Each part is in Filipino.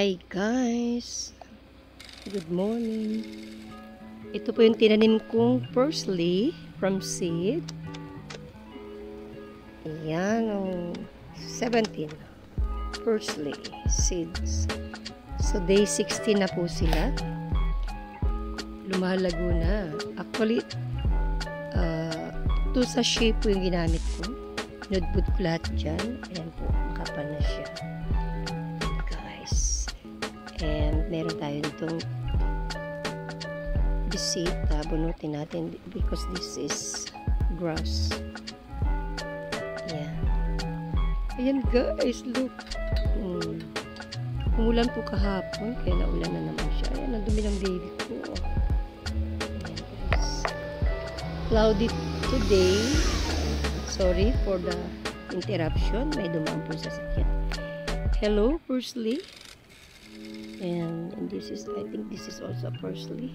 Hi guys, good morning. Ito po yung tinanim kong parsley from seed. Ayan, 17 parsley seeds. So day 16 na po sila. Lumalago na. Actually, 2 sachet po yung ginamit ko. Nudbud ko lahat dyan. Ayan po, makapal na siya. Guys. And meron tayo itong bisita. Bunutin natin because this is grass. Ayan. Ayan guys, look. Umulan po kahapon, kaya naulan na naman siya. Ayan, ang dumi ng baby ko. Ayan guys. Cloudy today. Sorry for the interruption. May dumaan po sa sakyan. Hello, parsley. And this is, I think this is also parsley.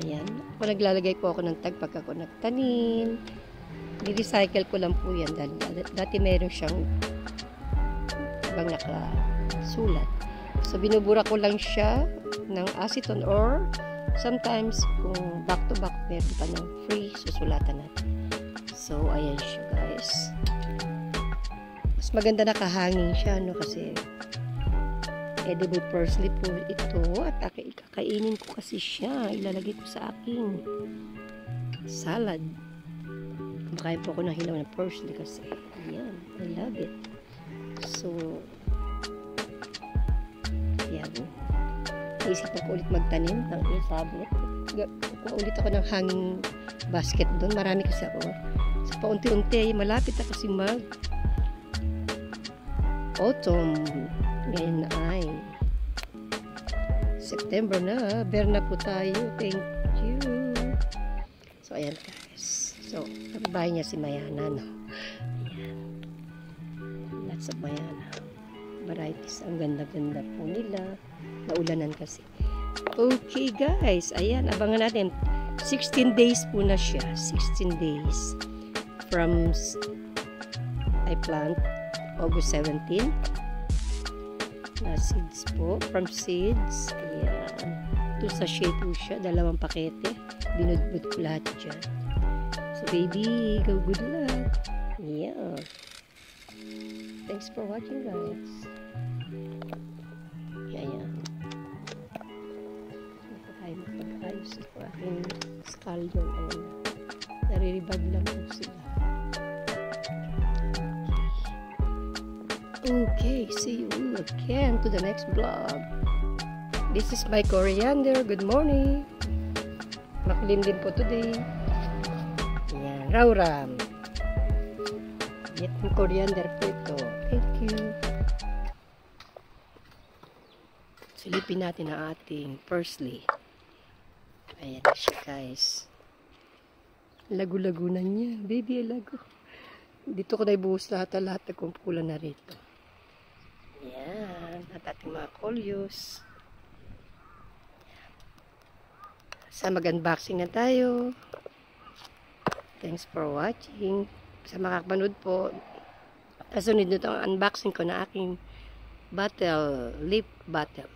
Ayan. Ako naglalagay po ako ng tag pag ako nagtanim. Ni-recycle ko lang po yan. Dati meron siyang ibang nakasulat. So, binubura ko lang siya ng acetone or sometimes kung back to back meron pa ng free, susulatan natin. So, ayan siya guys. Mas maganda nakahangin siya, no? Kasi edible parsley po ito. At kakainin ko kasi siya. Ilalagay ko sa aking salad. Kumakain po ako ng hilaw ng parsley kasi. Ayan. I love it. So, ayan. Naisipan ko ulit magtanim ng isabot. Kukuha ulit ako ng hanging basket doon. Marami kasi ako. So, paunti-unti, malapit na kasi autumn. Ngayon ay September na. Bear na po tayo. Thank you. So, ayan guys. So, bahay niya si Mayana, no? Ayan. Lots of Mayana. Varieties. Ang ganda-ganda po nila. Naulanan kasi. Okay guys. Ayan. Abangan natin. 16 days po na siya. 16 days. From I plant August 17 na seeds po, from seeds. Ayan, 2 sachet po siya, 2 pakete, binudbud ko lahat dyan. So baby, go, good luck. Yeah, thanks for watching guys. Ayan, hindi tayo magpag-ayos sa aking scallion. Ayan, nariribag lang po sila. Okay, see you again to the next vlog. This is my coriander. Good morning. Makulim din po today. Ayan, rauram. Yan, coriander po ito. Thank you. Silipin natin ang ating parsley. Ayan na siya guys. Lago-lago na niya. Baby, lago. Dito ko na ibuhos lahat na kumpulan na rito. Ayan, at ating mga kolyos. Sa mag-unboxing na tayo. Thanks for watching. Sa makakapanood po, kasunod nito ang unboxing ko na aking bottle, lip bottle.